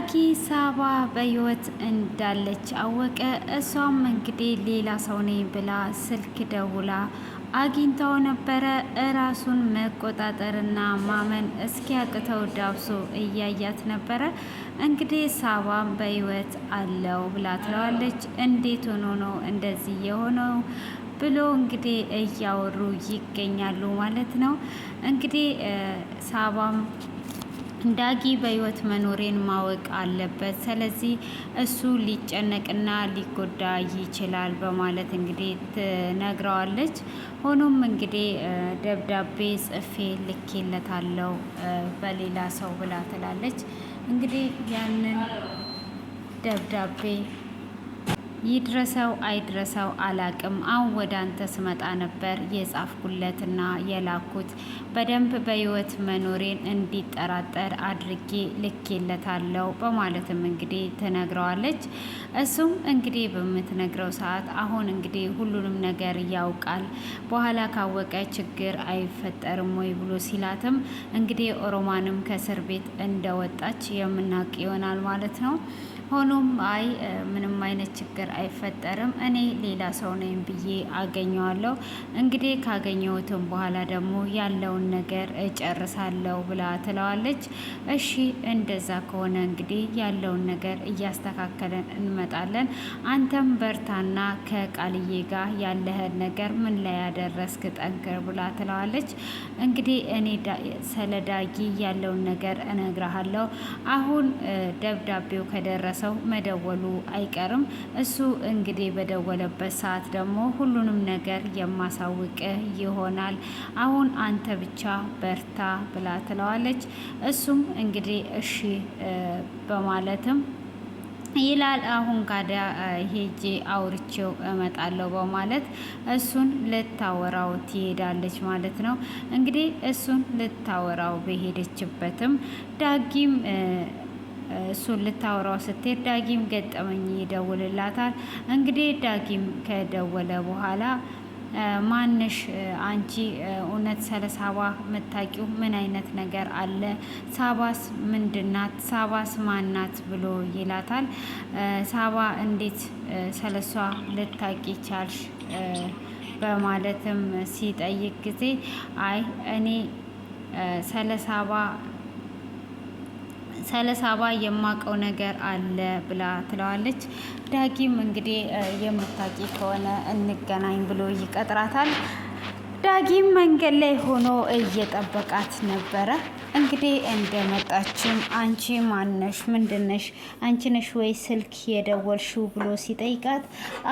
ዳጊ ሳባ በህይወት እንዳለች አወቀ። እሷም እንግዲህ ሌላ ሰው ነኝ ብላ ስልክ ደውላ አግኝታው ነበረ። እራሱን መቆጣጠርና ማመን እስኪያቅተው ዳብሶ እያያት ነበረ። እንግዲህ ሳባም በህይወት አለው ብላ ትለዋለች። እንዴት ሆኖ ነው እንደዚህ የሆነው ብሎ እንግዲህ እያወሩ ይገኛሉ ማለት ነው። እንግዲህ ሳባም ዳጊ በህይወት መኖሬን ማወቅ አለበት፣ ስለዚህ እሱ ሊጨነቅና ሊጎዳ ይችላል በማለት እንግዲህ ትነግረዋለች። ሆኖም እንግዲህ ደብዳቤ ጽፌ ልኬለታለሁ በሌላ ሰው ብላ ትላለች። እንግዲህ ያንን ደብዳቤ ይድረሰው አይድረሰው አላቅም። አሁን ወደ አንተ ስመጣ ነበር የጻፍኩለትና የላኩት በደንብ በህይወት መኖሬን እንዲጠራጠር አድርጌ ልኬለታለሁ በማለትም እንግዲህ ትነግረዋለች። እሱም እንግዲህ በምትነግረው ሰዓት አሁን እንግዲህ ሁሉንም ነገር ያውቃል፣ በኋላ ካወቀ ችግር አይፈጠርም ወይ ብሎ ሲላትም እንግዲህ ኦሮማንም ከእስር ቤት እንደወጣች የምናውቅ ይሆናል ማለት ነው። ሆኖም አይ ምንም አይነት ችግር አይፈጠርም፣ እኔ ሌላ ሰው ነኝ ብዬ አገኘዋለሁ። እንግዲህ ካገኘሁትም በኋላ ደግሞ ያለውን ነገር እጨርሳለሁ ብላ ትለዋለች። እሺ እንደዛ ከሆነ እንግዲህ ያለውን ነገር እያስተካከለን እንመጣለን። አንተም በርታና ከቃልዬ ጋር ያለህን ነገር ምን ላይ ያደረስክ ጠንክር ብላ ትለዋለች። እንግዲህ እኔ ስለ ዳጊ ያለውን ነገር እነግርሃለሁ። አሁን ደብዳቤው ከደረሰው መደወሉ አይቀርም። እሱ እንግዲህ በደወለበት ሰዓት ደግሞ ሁሉንም ነገር የማሳውቅህ ይሆናል። አሁን አንተ ብቻ በርታ ብላ ትለዋለች። እሱም እንግዲህ እሺ በማለትም ይላል። አሁን ካዲያ ሄጄ አውርቼው እመጣለሁ በማለት እሱን ልታወራው ትሄዳለች ማለት ነው። እንግዲህ እሱን ልታወራው በሄደችበትም ዳጊም እሱን ልታወራው ስትሄድ ዳጊም ገጠመኝ ይደውልላታል። እንግዲህ ዳጊም ከደወለ በኋላ ማንሽ አንቺ እውነት ስለ ሳባ የምታውቂው ምን አይነት ነገር አለ? ሳባስ ምንድናት? ሳባስ ማናት ብሎ ይላታል። ሳባ እንዴት ስለሷ ልታውቂ ቻልሽ? በማለትም ሲጠይቅ ጊዜ አይ እኔ ስለ ሳባ የማውቀው ነገር አለ ብላ ትለዋለች። ዳጊም እንግዲህ የምታውቂ ከሆነ እንገናኝ ብሎ ይቀጥራታል። ዳጊም መንገድ ላይ ሆኖ እየጠበቃት ነበረ። እንግዲህ እንደመጣችም አንቺ ማነሽ? ምንድነሽ? አንቺ ነሽ ወይ ስልክ የደወልሽው ብሎ ሲጠይቃት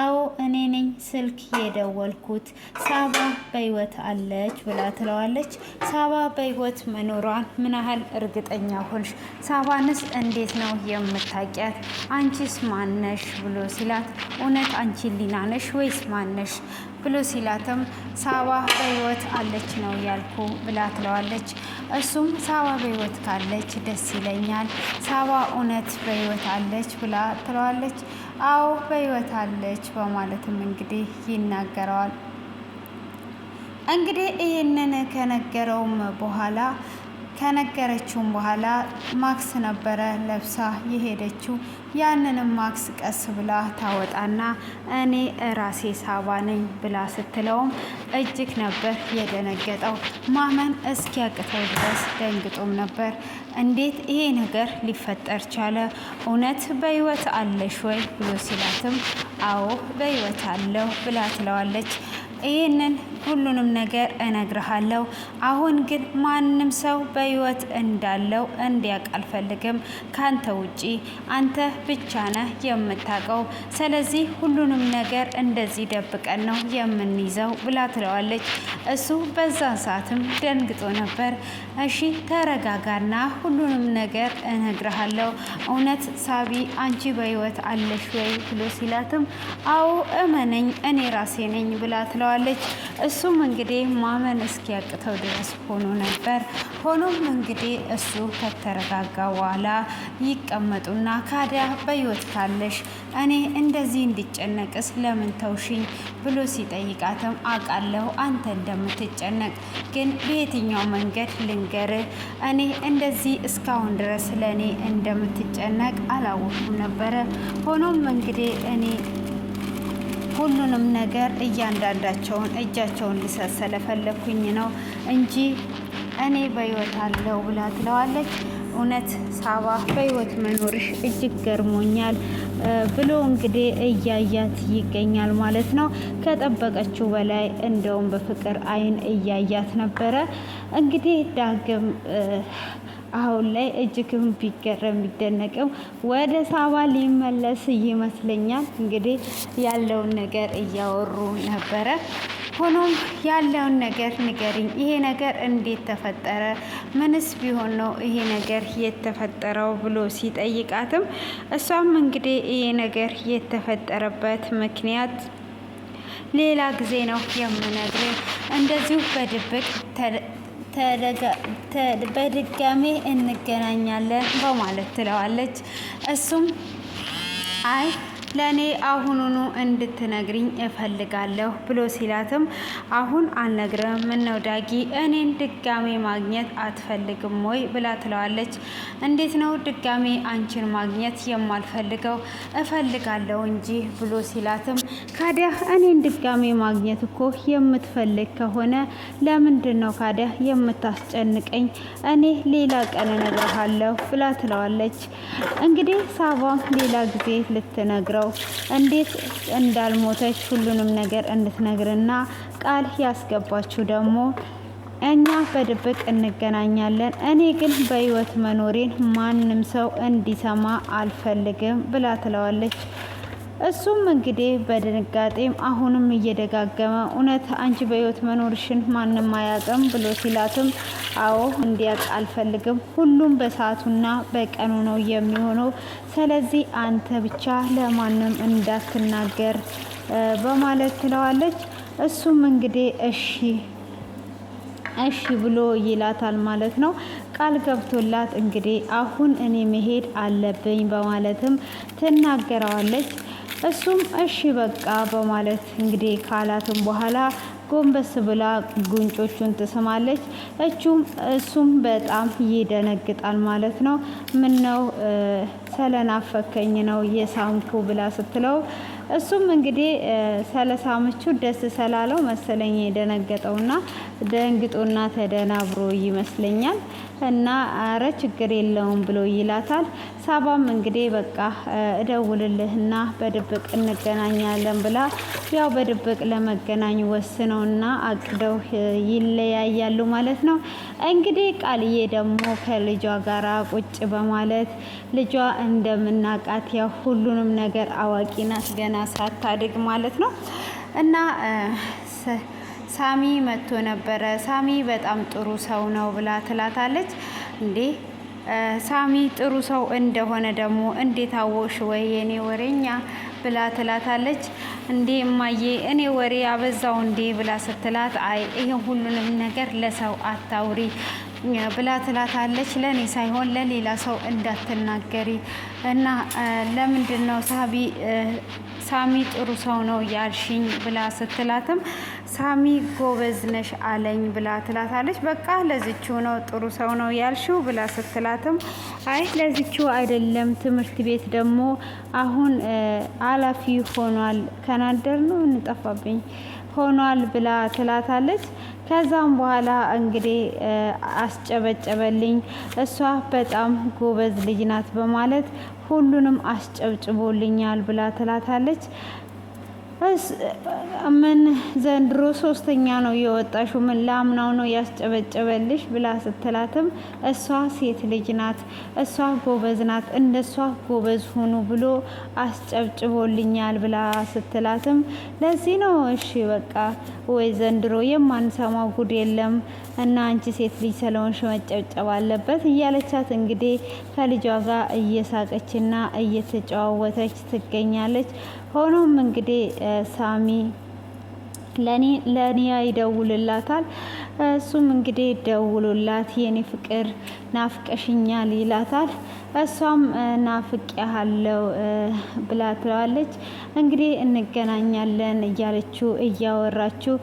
አዎ እኔ ነኝ ስልክ የደወልኩት፣ ሳባ በህይወት አለች ብላ ትለዋለች። ሳባ በህይወት መኖሯን ምን ያህል እርግጠኛ ሆንሽ? ሳባንስ እንዴት ነው የምታውቂያት? አንቺስ ማነሽ ብሎ ሲላት እውነት አንቺ ሊና ነሽ ወይስ ማነሽ ብሎ ሲላትም ሳባ በህይወት አለች ነው ያልኩ ብላ ትለዋለች። እሱም ሳባ በህይወት ካለች ደስ ይለኛል፣ ሳባ እውነት በህይወት አለች ብላ ትለዋለች። አዎ በህይወት አለች በማለትም እንግዲህ ይናገረዋል። እንግዲህ ይህንን ከነገረችውም በኋላ ማክስ ነበረ ለብሳ የሄደችው። ያንንም ማክስ ቀስ ብላ ታወጣና እኔ ራሴ ሳባ ነኝ ብላ ስትለውም እጅግ ነበር የደነገጠው። ማመን እስኪያቅተው ድረስ ደንግጦም ነበር። እንዴት ይሄ ነገር ሊፈጠር ቻለ? እውነት በህይወት አለሽ ወይ ብሎ ሲላትም አዎ በህይወት አለሁ ብላ ትለዋለች። ይህንን ሁሉንም ነገር እነግርሃለሁ። አሁን ግን ማንም ሰው በህይወት እንዳለው እንዲያውቅ አልፈልግም ካንተ ውጪ፣ አንተ ብቻ ነህ የምታውቀው። ስለዚህ ሁሉንም ነገር እንደዚህ ደብቀን ነው የምንይዘው ብላ ትለዋለች። እሱ በዛን ሰዓትም ደንግጦ ነበር። እሺ ተረጋጋና ሁሉንም ነገር እነግርሃለሁ። እውነት ሳቢ አንቺ በህይወት አለሽ ወይ ብሎ ሲላትም አዎ እመነኝ እኔ ራሴ ነኝ ብላ ትለዋለች። ትለዋለች። እሱም እንግዲህ ማመን እስኪያቅተው ድረስ ሆኖ ነበር። ሆኖም እንግዲህ እሱ ከተረጋጋ በኋላ ይቀመጡና ካዲያ በሕይወት ካለሽ እኔ እንደዚህ እንዲጨነቅስ ለምን ተውሽኝ ብሎ ሲጠይቃትም አውቃለሁ አንተ እንደምትጨነቅ፣ ግን በየትኛው መንገድ ልንገርህ? እኔ እንደዚህ እስካሁን ድረስ ለእኔ እንደምትጨነቅ አላወኩም ነበረ። ሆኖም እንግዲህ እኔ ሁሉንም ነገር እያንዳንዳቸውን እጃቸውን ልሰጥ ስለፈለኩኝ ነው እንጂ እኔ በሕይወት አለው ብላ ትለዋለች። እውነት ሳባ በሕይወት መኖርሽ እጅግ ገርሞኛል ብሎ እንግዲህ እያያት ይገኛል ማለት ነው። ከጠበቀችው በላይ እንደውም በፍቅር አይን እያያት ነበረ። እንግዲህ ዳግም አሁን ላይ እጅግም ቢገረም ቢደነቅም ወደ ሳባ ሊመለስ ይመስለኛል። እንግዲህ ያለውን ነገር እያወሩ ነበረ። ሆኖም ያለውን ነገር ንገሪኝ፣ ይሄ ነገር እንዴት ተፈጠረ? ምንስ ቢሆን ነው ይሄ ነገር የተፈጠረው ብሎ ሲጠይቃትም እሷም እንግዲህ ይሄ ነገር የተፈጠረበት ምክንያት ሌላ ጊዜ ነው የምነግርህ፣ እንደዚሁ በድጋሜ እንገናኛለን በማለት ትለዋለች። እሱም አይ ለእኔ አሁኑኑ እንድትነግሪኝ እፈልጋለሁ ብሎ ሲላትም አሁን አልነግርም፣ ምነው ዳጊ እኔን ድጋሜ ማግኘት አትፈልግም ወይ ብላ ትለዋለች። እንዴት ነው ድጋሜ አንቺን ማግኘት የማልፈልገው? እፈልጋለሁ እንጂ ብሎ ሲላትም ካዲያ እኔን ድጋሜ ማግኘት እኮ የምትፈልግ ከሆነ ለምንድን ነው ካዲያ የምታስጨንቀኝ? እኔ ሌላ ቀን እነግርሃለሁ ብላ ትለዋለች። እንግዲህ ሳባም ሌላ ጊዜ ልትነግረው እንዴት እንዳልሞተች ሁሉንም ነገር እንድትነግርና ቃል ያስገባችው ደግሞ እኛ በድብቅ እንገናኛለን፣ እኔ ግን በሕይወት መኖሬን ማንም ሰው እንዲሰማ አልፈልግም ብላ ትለዋለች። እሱም እንግዲህ በድንጋጤም አሁንም እየደጋገመ እውነት አንቺ በሕይወት መኖርሽን ማንም አያውቅም ብሎ ሲላትም አዎ እንዲያውቅ አልፈልግም፣ ሁሉም በሰዓቱና በቀኑ ነው የሚሆነው፣ ስለዚህ አንተ ብቻ ለማንም እንዳትናገር በማለት ትለዋለች። እሱም እንግዲህ እሺ ብሎ ይላታል ማለት ነው። ቃል ገብቶላት እንግዲህ አሁን እኔ መሄድ አለብኝ በማለትም ትናገረዋለች። እሱም እሺ በቃ በማለት እንግዲህ ካላትም በኋላ ጎንበስ ብላ ጉንጮቹን ትስማለች። እሱም በጣም ይደነግጣል ማለት ነው። ምን ነው ስለናፈከኝ ነው የሳምኩ ብላ ስትለው እሱም እንግዲህ ስለሳምቹ ደስ ስላለው መሰለኝ የደነገጠውና ደንግጦና ተደናብሮ ይመስለኛል። እና አረ ችግር የለውም ብሎ ይላታል። ሳባም እንግዲህ በቃ እደውልልህና በድብቅ እንገናኛለን ብላ ያው በድብቅ ለመገናኝ ወስነውና አቅደው ይለያያሉ ማለት ነው። እንግዲህ ቃልዬ ደግሞ ከልጇ ጋራ ቁጭ በማለት ልጇ እንደምናቃት ያው ሁሉንም ነገር አዋቂ ናት ገና ሳታድግ ማለት ነው። እና ሳሚ መጥቶ ነበረ። ሳሚ በጣም ጥሩ ሰው ነው ብላ ትላታለች። እንዴ ሳሚ ጥሩ ሰው እንደሆነ ደግሞ እንዴት አወቅሽ ወይ የኔ ወሬኛ ብላ ትላታለች። እንዴ እማዬ እኔ ወሬ አበዛው እንዴ ብላ ስትላት አይ ይሄን ሁሉንም ነገር ለሰው አታውሪ ብላ ትላታለች። ለኔ ሳይሆን ለሌላ ሰው እንዳትናገሪ እና ለምንድን ነው ሳሚ ጥሩ ሰው ነው ያልሽኝ ብላ ስትላትም ሳሚ ጎበዝ ነሽ አለኝ ብላ ትላታለች። በቃ ለዚችው ነው ጥሩ ሰው ነው ያልሽው ብላ ስትላትም አይ ለዚችው አይደለም፣ ትምህርት ቤት ደግሞ አሁን ኃላፊ ሆኗል፣ ከናደር ነው እንጠፋብኝ ሆኗል ብላ ትላታለች። ከዛም በኋላ እንግዲህ አስጨበጨበልኝ፣ እሷ በጣም ጎበዝ ልጅ ናት በማለት ሁሉንም አስጨብጭቦልኛል ብላ ትላታለች። ምን ዘንድሮ ሶስተኛ ነው የወጣሽው? ምን ላምናው ነው ያስጨበጨበልሽ ብላ ስትላትም እሷ ሴት ልጅ ናት፣ እሷ ጎበዝ ናት፣ እንደሷ ጎበዝ ሁኑ ብሎ አስጨብጭቦልኛል ብላ ስትላትም ለዚህ ነው እሺ በቃ ወይ ዘንድሮ የማንሰማው ጉድ የለም እና አንቺ ሴት ልጅ ስለሆንሽ መጨብጨብ አለበት እያለቻት እንግዲህ ከልጇ ጋር እየሳቀችና እየተጨዋወተች ትገኛለች። ሆኖም እንግዲህ ሳሚ ለኔ ይደውልላታል። እሱም እንግዲህ ደውሎላት የኔ ፍቅር ናፍቀሽኛል ይላታል። እሷም ናፍቄሃለሁ ብላ ትለዋለች። እንግዲህ እንገናኛለን እያለችው እያወራችው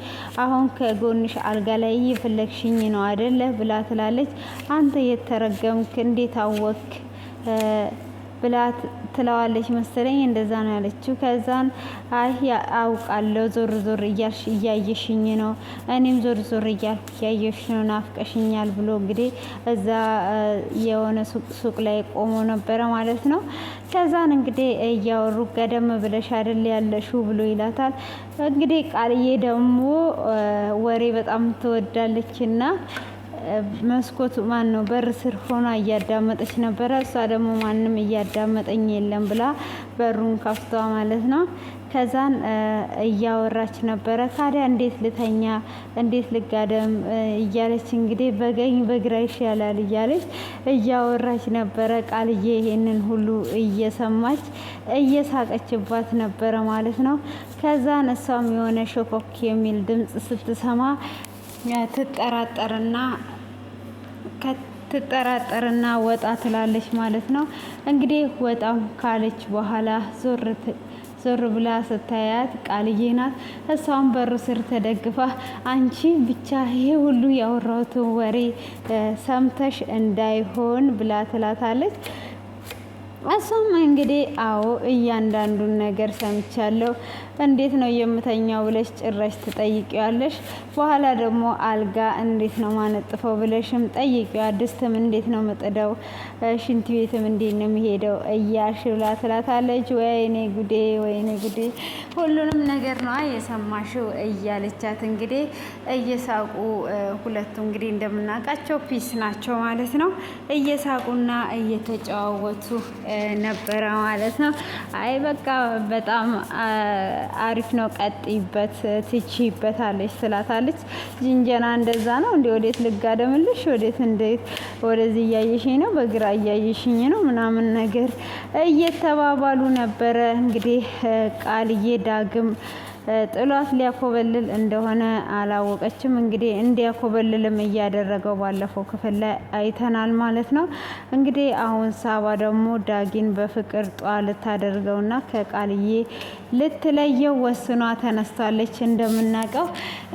አሁን ከጎንሽ አልጋ ላይ እየፈለግሽኝ ነው አይደለ ብላ ትላለች። አንተ የተረገምክ እንዴት አወክ ብላ ትለዋለች መሰለኝ። እንደዛ ነው ያለችው። ከዛን አይ አውቃለሁ ዞር ዞር እያልሽ እያየሽኝ ነው፣ እኔም ዞር ዞር እያልኩ እያየሽ ነው፣ ናፍቀሽኛል ብሎ እንግዲህ እዛ የሆነ ሱቅ ላይ ቆሞ ነበረ ማለት ነው። ከዛን እንግዲህ እያወሩ ገደም ብለሽ አይደል ያለሽው ብሎ ይላታል። እንግዲህ ቃልዬ ደግሞ ወሬ በጣም ትወዳለችና መስኮቱ ማን ነው በር ስር ሆና እያዳመጠች ነበረ። እሷ ደግሞ ማንም እያዳመጠኝ የለም ብላ በሩን ከፍቷ ማለት ነው። ከዛን እያወራች ነበረ። ታዲያ እንዴት ልተኛ እንዴት ልጋደም እያለች እንግዲህ በቀኝ በግራ ይሻላል እያለች እያወራች ነበረ። ቃልዬ ይሄንን ሁሉ እየሰማች እየሳቀችባት ነበረ ማለት ነው። ከዛን እሷም የሆነ ሾኮክ የሚል ድምጽ ስትሰማ ትጠራጠርና ወጣ ትላለች ማለት ነው። እንግዲህ ወጣም ካለች በኋላ ዞር ብላ ስታያት ቃልዬ ናት። እሷም በሩ ስር ተደግፋ አንቺ ብቻ ይሄ ሁሉ ያወራሁትን ወሬ ሰምተሽ እንዳይሆን ብላ ትላታለች። እሷም እንግዲህ አዎ እያንዳንዱን ነገር ሰምቻለሁ፣ እንዴት ነው የምተኛው ብለሽ ጭራሽ ትጠይቂዋለሽ። በኋላ ደግሞ አልጋ እንዴት ነው ማነጥፈው ብለሽም ጠይቂዋ። ድስትም እንዴት ነው መጥደው፣ ሽንት ቤትም እንዴት ነው የሚሄደው እያልሽ ብላ ትላታለች። ወይኔ ጉዴ ወይኔ ጉዴ ሁሉንም ነገር ነው የሰማሽው እያለቻት እንግዲህ እየሳቁ ሁለቱ እንግዲህ እንደምናውቃቸው ፒስ ናቸው ማለት ነው። እየሳቁና እየተጨዋወቱ ነበረ ማለት ነው። አይ በቃ በጣም አሪፍ ነው፣ ቀጥይበት፣ ትችይበታለች ትላታለች። ጅንጀና እንደዛ ነው እንዴ? ወዴት ልጋደምልሽ? ወዴት እንዴት ወደዚህ እያየሽኝ ነው፣ በግራ እያየሽኝ ነው ምናምን ነገር እየተባባሉ ነበረ። እንግዲህ ቃልዬ ዳግም ጥሏት ሊያኮበልል እንደሆነ አላወቀችም። እንግዲህ እንዲያኮበልልም እያደረገው ባለፈው ክፍል ላይ አይተናል ማለት ነው። እንግዲህ አሁን ሳባ ደግሞ ዳጊን በፍቅር ጧ ልታደርገውና ከቃልዬ ልትለየው ወስኗ ተነስታለች። እንደምናውቀው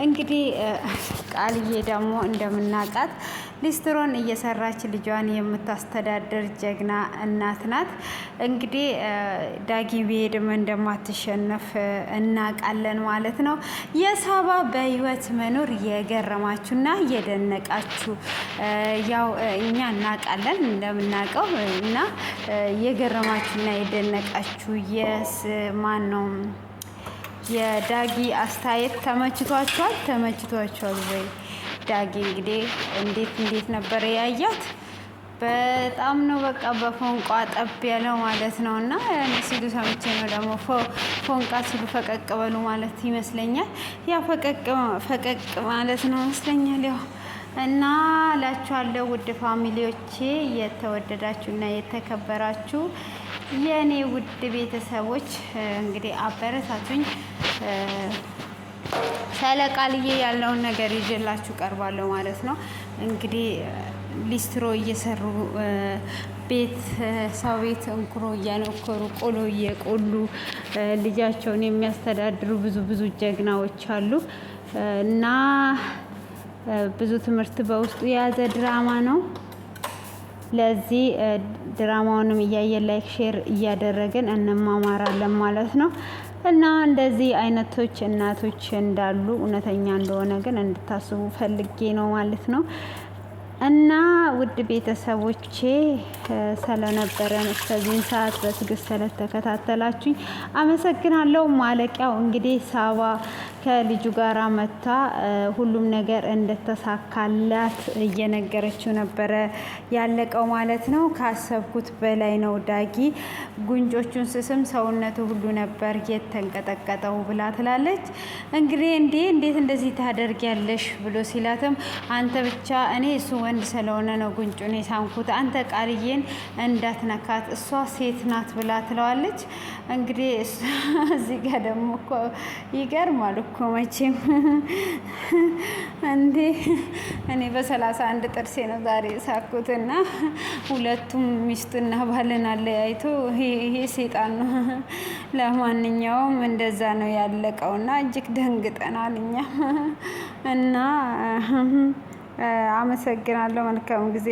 እንግዲህ ቃልዬ ደግሞ እንደምናውቃት ሊስትሮን እየሰራች ልጇን የምታስተዳድር ጀግና እናት ናት። እንግዲህ ዳጊ ቢሄድም እንደማትሸነፍ እናውቃለን ማለት ነው። የሳባ በህይወት መኖር የገረማችሁና የደነቃችሁ ያው እኛ እናውቃለን እንደምናውቀው እና የገረማችሁና የደነቃችሁ ማን ነው የዳጊ አስተያየት ተመችቷችኋል ወይ? ዳጊ እንግዲህ እንዴት ነበር ያያት? በጣም ነው በቃ በፎንቋ ጠብ ያለው ማለት ነው። እና ሲሉ ሰምቼ ነው ደግሞ ፎንቃ ሲሉ ፈቀቅ በሉ ማለት ይመስለኛል። ያ ፈቀቅ ማለት ነው ይመስለኛል። ያው እና ላችኋለሁ ውድ ፋሚሊዎቼ፣ የተወደዳችሁና የተከበራችሁ የኔ ውድ ቤተሰቦች እንግዲህ አበረታቱኝ። ስለ ቃልዬ ያለውን ነገር ይዤላችሁ ቀርባለሁ ማለት ነው። እንግዲህ ሊስትሮ እየሰሩ ሰው ቤት እንኩሮ እያነኮሩ ቆሎ እየቆሉ ልጃቸውን የሚያስተዳድሩ ብዙ ጀግናዎች አሉ እና ብዙ ትምህርት በውስጡ የያዘ ድራማ ነው። ለዚህ ድራማውንም እያየን ላይክ ሼር እያደረግን እንማማራለን ማለት ነው። እና እንደዚህ አይነቶች እናቶች እንዳሉ እውነተኛ እንደሆነ ግን እንድታስቡ ፈልጌ ነው ማለት ነው። እና ውድ ቤተሰቦቼ ስለነበረን እስከዚህን ሰዓት በትዕግስት ስለተከታተላችሁኝ አመሰግናለሁ። ማለቂያው እንግዲህ ሳባ ከልጁ ጋር መታ ሁሉም ነገር እንደተሳካላት እየነገረችው ነበረ ያለቀው ማለት ነው። ካሰብኩት በላይ ነው ዳጊ፣ ጉንጮቹን ስስም ሰውነቱ ሁሉ ነበር የተንቀጠቀጠው ብላ ትላለች። እንግዲህ እንዴት እንደዚህ ታደርጊያለሽ ብሎ ሲላትም አንተ ብቻ እኔ እሱ ወንድ ስለሆነ ነው ጉንጩን የሳምኩት፣ አንተ ቃልዬን እንዳትነካት እሷ ሴት ናት ብላ ትለዋለች። እንግዲህ እዚህ ጋር ደግሞ እኮ ይገርማል እኮ እኮ መቼም እንዴ እኔ በ31 ጥርሴ ነው ዛሬ ሳኩትና ሁለቱም ሚስቱና ባልን አለያይቶ ይሄ ሴጣን ነው። ለማንኛውም እንደዛ ነው ያለቀውና እጅግ ደንግጠናል እኛ እና አመሰግናለሁ። መልካም ጊዜ